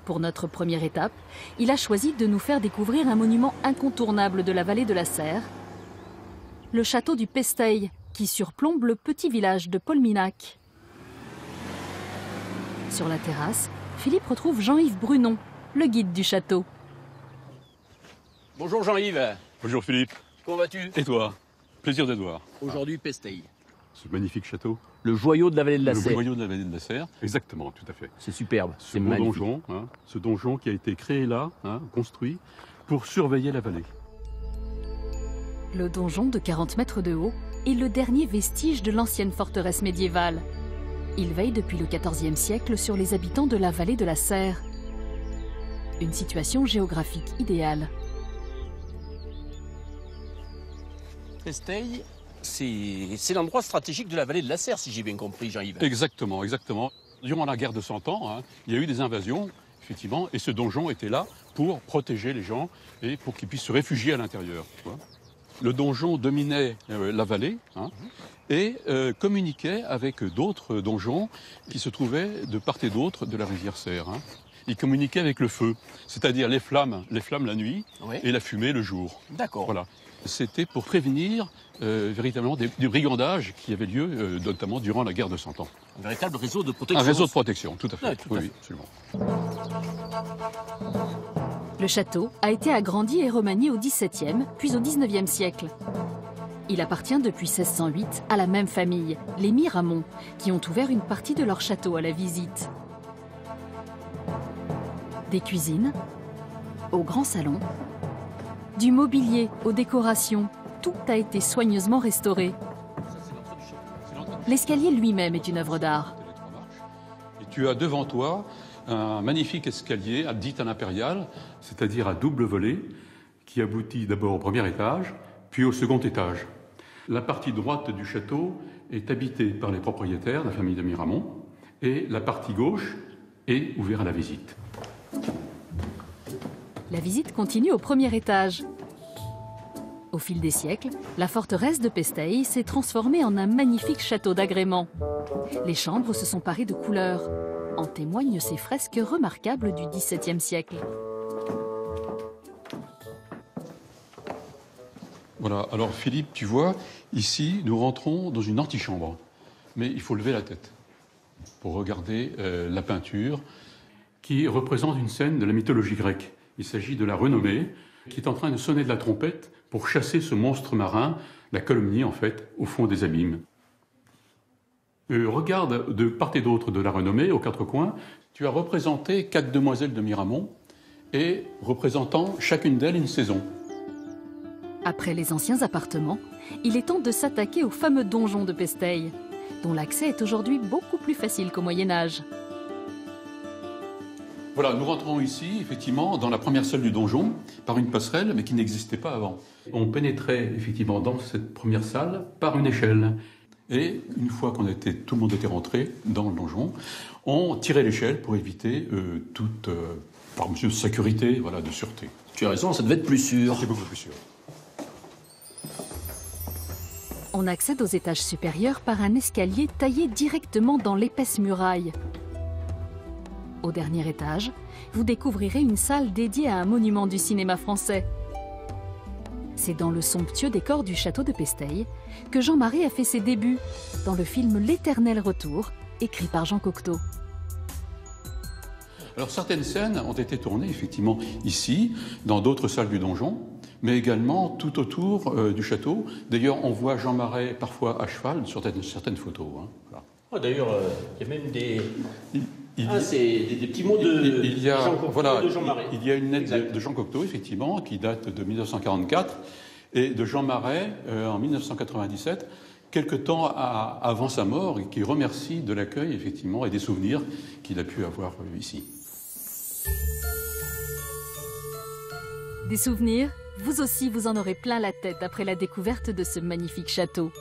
Pour notre première étape, il a choisi de nous faire découvrir un monument incontournable de la vallée de la Serre, le château du Pesteil, qui surplombe le petit village de Polminac. Sur la terrasse, Philippe retrouve Jean-Yves Brunon, le guide du château. Bonjour Jean-Yves. Bonjour Philippe. Comment vas-tu? Et toi? Plaisir de te voir. Aujourd'hui, Pesteil. Ce magnifique château. Le joyau de la vallée de la Le Serre. joyau de la vallée de la Serre. Exactement, tout à fait. C'est superbe, Ce c'est beau magnifique. donjon, ce donjon qui a été créé là, construit, pour surveiller la vallée. Le donjon de 40 mètres de haut est le dernier vestige de l'ancienne forteresse médiévale. Il veille depuis le XIVe siècle sur les habitants de la vallée de la Serre. Une situation géographique idéale. Pesteil, c'est l'endroit stratégique de la vallée de la Serre, si j'ai bien compris, Jean-Yves. Exactement, exactement. Durant la guerre de 100 ans, il y a eu des invasions, effectivement, et ce donjon était là pour protéger les gens et pour qu'ils puissent se réfugier à l'intérieur. Le donjon dominait la vallée et communiquait avec d'autres donjons qui se trouvaient de part et d'autre de la rivière Serre. Il communiquait avec le feu, c'est-à-dire les flammes la nuit et la fumée le jour. D'accord. Voilà. C'était pour prévenir véritablement des brigandages qui avaient lieu notamment durant la guerre de 100 ans. Un véritable réseau de protection. Un réseau de protection, tout à fait. Ouais, tout à fait. Oui, absolument. Le château a été agrandi et remanié au XVIIe, puis au XIXe siècle. Il appartient depuis 1608 à la même famille, les Miramont, qui ont ouvert une partie de leur château à la visite. Des cuisines, au grand salon, du mobilier aux décorations, tout a été soigneusement restauré. L'escalier lui-même est une œuvre d'art. Et tu as devant toi un magnifique escalier, dit à l'impériale, c'est-à-dire à double volet, qui aboutit d'abord au premier étage, puis au second étage. La partie droite du château est habitée par les propriétaires, la famille de Miramont, et la partie gauche est ouverte à la visite. La visite continue au premier étage. Au fil des siècles, la forteresse de Pesteil s'est transformée en un magnifique château d'agrément. Les chambres se sont parées de couleurs. En témoignent ces fresques remarquables du XVIIe siècle. Voilà, alors Philippe, tu vois, ici, nous rentrons dans une antichambre. Mais il faut lever la tête pour regarder la peinture qui représente une scène de la mythologie grecque. Il s'agit de la renommée qui est en train de sonner de la trompette pour chasser ce monstre marin, la calomnie en fait, au fond des abîmes. Regarde de part et d'autre de la renommée, aux quatre coins, tu as représenté 4 demoiselles de Miramont et représentant chacune d'elles une saison. Après les anciens appartements, il est temps de s'attaquer au fameux donjon de Pesteil, dont l'accès est aujourd'hui beaucoup plus facile qu'au Moyen-Âge. Voilà, nous rentrons ici, effectivement, dans la première salle du donjon, par une passerelle, mais qui n'existait pas avant. On pénétrait, effectivement, dans cette première salle par une échelle. Et une fois tout le monde était rentré dans le donjon, on tirait l'échelle pour éviter toute par mesure de sécurité, voilà, de sûreté. Tu as raison, ça devait être plus sûr. C'est beaucoup plus sûr. On accède aux étages supérieurs par un escalier taillé directement dans l'épaisse muraille. Au dernier étage, vous découvrirez une salle dédiée à un monument du cinéma français. C'est dans le somptueux décor du château de Pesteil que Jean Marais a fait ses débuts dans le film L'Éternel Retour, écrit par Jean Cocteau. Alors certaines scènes ont été tournées effectivement ici, dans d'autres salles du donjon, mais également tout autour du château. D'ailleurs, on voit Jean Marais parfois à cheval sur certaines photos. Voilà. Oh, d'ailleurs, il y a même des... c'est des petits mots de Jean Cocteau, voilà, de Jean Marais. Il y a une lettre de Jean Cocteau, effectivement, qui date de 1944, et de Jean Marais en 1997, quelque temps avant sa mort, et qui remercie de l'accueil, effectivement, et des souvenirs qu'il a pu avoir ici. Des souvenirs, vous aussi vous en aurez plein la tête après la découverte de ce magnifique château.